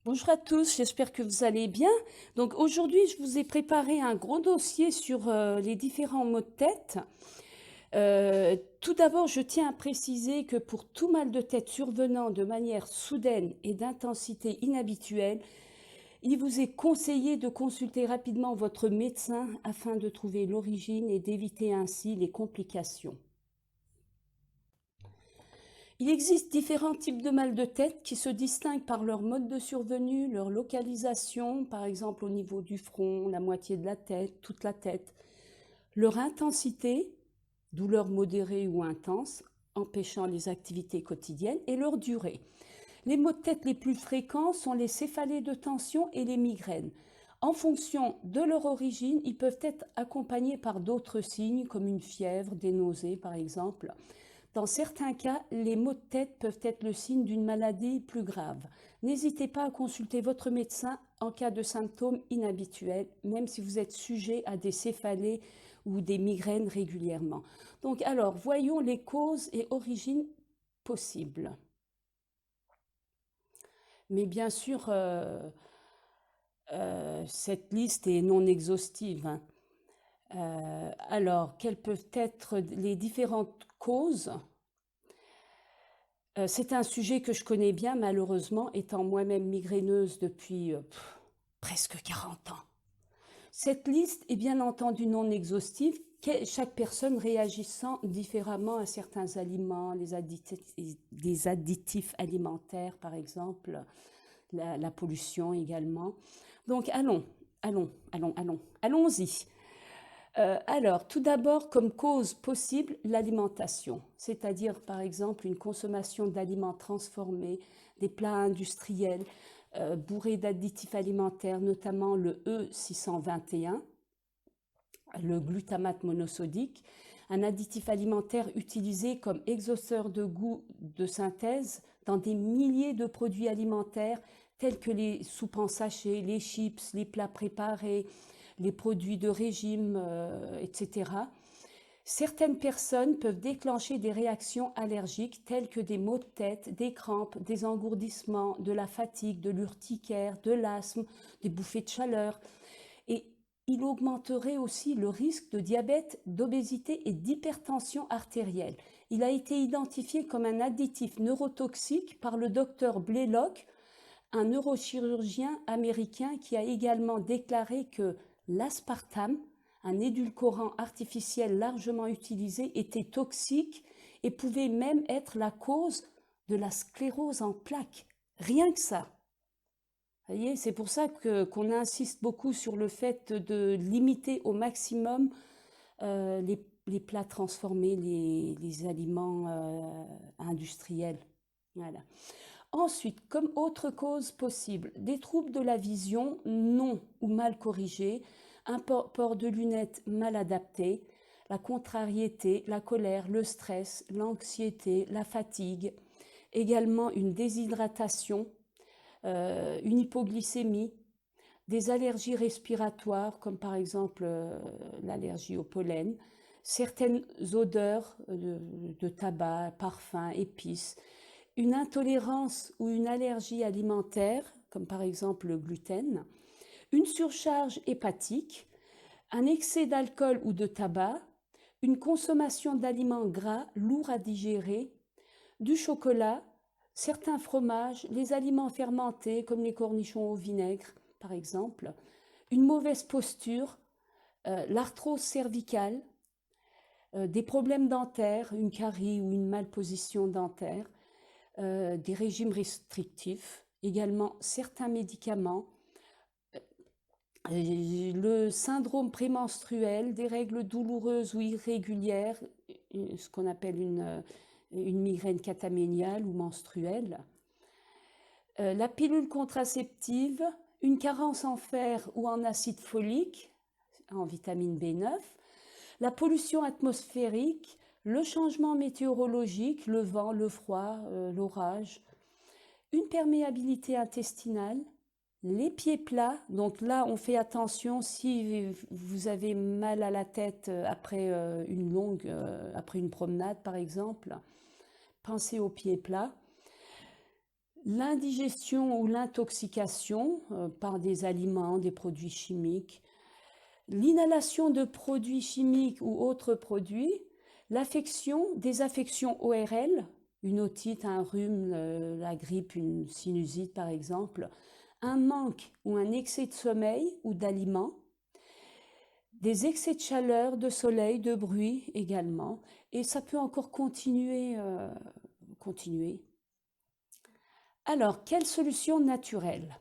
Bonjour à tous, j'espère que vous allez bien. Donc aujourd'hui, je vous ai préparé un gros dossier sur les différents maux de tête. Tout d'abord, je tiens à préciser que pour tout mal de tête survenant de manière soudaine et d'intensité inhabituelle, il vous est conseillé de consulter rapidement votre médecin afin de trouver l'origine et d'éviter ainsi les complications. Il existe différents types de mal de tête qui se distinguent par leur mode de survenue, leur localisation, par exemple au niveau du front, la moitié de la tête, toute la tête, leur intensité, douleur modérée ou intense, empêchant les activités quotidiennes, et leur durée. Les maux de tête les plus fréquents sont les céphalées de tension et les migraines. En fonction de leur origine, ils peuvent être accompagnés par d'autres signes comme une fièvre, des nausées par exemple. Dans certains cas, les maux de tête peuvent être le signe d'une maladie plus grave. N'hésitez pas à consulter votre médecin en cas de symptômes inhabituels, même si vous êtes sujet à des céphalées ou des migraines régulièrement. Donc alors, voyons les causes et origines possibles. Mais bien sûr, cette liste est non exhaustive, hein. Alors, quelles peuvent être les différentes causes? C'est un sujet que je connais bien, malheureusement, étant moi-même migraineuse depuis presque 40 ans. Cette liste est bien entendu non exhaustive, chaque personne réagissant différemment à certains aliments, les additifs alimentaires par exemple, la pollution également. Donc allons-y. Alors, tout d'abord, comme cause possible, l'alimentation, c'est-à-dire par exemple une consommation d'aliments transformés, des plats industriels bourrés d'additifs alimentaires, notamment le E621, le glutamate monosodique, un additif alimentaire utilisé comme exhausteur de goût de synthèse dans des milliers de produits alimentaires tels que les soupes en sachet, les chips, les plats préparés, les produits de régime, etc. Certaines personnes peuvent déclencher des réactions allergiques telles que des maux de tête, des crampes, des engourdissements, de la fatigue, de l'urticaire, de l'asthme, des bouffées de chaleur. Et il augmenterait aussi le risque de diabète, d'obésité et d'hypertension artérielle. Il a été identifié comme un additif neurotoxique par le docteur Blaylock, un neurochirurgien américain qui a également déclaré que l'aspartame, un édulcorant artificiel largement utilisé, était toxique et pouvait même être la cause de la sclérose en plaques. Rien que ça. Vous voyez, c'est pour ça qu'on insiste beaucoup sur le fait de limiter au maximum les plats transformés, les aliments industriels. Voilà. Ensuite, comme autre cause possible, des troubles de la vision non ou mal corrigés, un port de lunettes mal adapté, la contrariété, la colère, le stress, l'anxiété, la fatigue, également une déshydratation, une hypoglycémie, des allergies respiratoires comme par exemple l'allergie au pollen, certaines odeurs de tabac, parfums, épices, une intolérance ou une allergie alimentaire, comme par exemple le gluten, une surcharge hépatique, un excès d'alcool ou de tabac, une consommation d'aliments gras lourds à digérer, du chocolat, certains fromages, les aliments fermentés comme les cornichons au vinaigre, par exemple, une mauvaise posture, l'arthrose cervicale, des problèmes dentaires, une carie ou une malposition dentaire, des régimes restrictifs, également certains médicaments, le syndrome prémenstruel, des règles douloureuses ou irrégulières, ce qu'on appelle une migraine cataméniale ou menstruelle, la pilule contraceptive, une carence en fer ou en acide folique, en vitamine B9, la pollution atmosphérique, le changement météorologique, le vent, le froid, l'orage, une perméabilité intestinale, les pieds plats. Donc là, on fait attention si vous avez mal à la tête après une promenade, par exemple. Pensez aux pieds plats. l'indigestion ou l'intoxication par des aliments, des produits chimiques, l'inhalation de produits chimiques ou autres produits, l'affection, des affections ORL, une otite, un rhume, la grippe, une sinusite par exemple, un manque ou un excès de sommeil ou d'aliments, des excès de chaleur, de soleil, de bruit également, et ça peut encore continuer. continuer. Alors, quelle solution naturelle?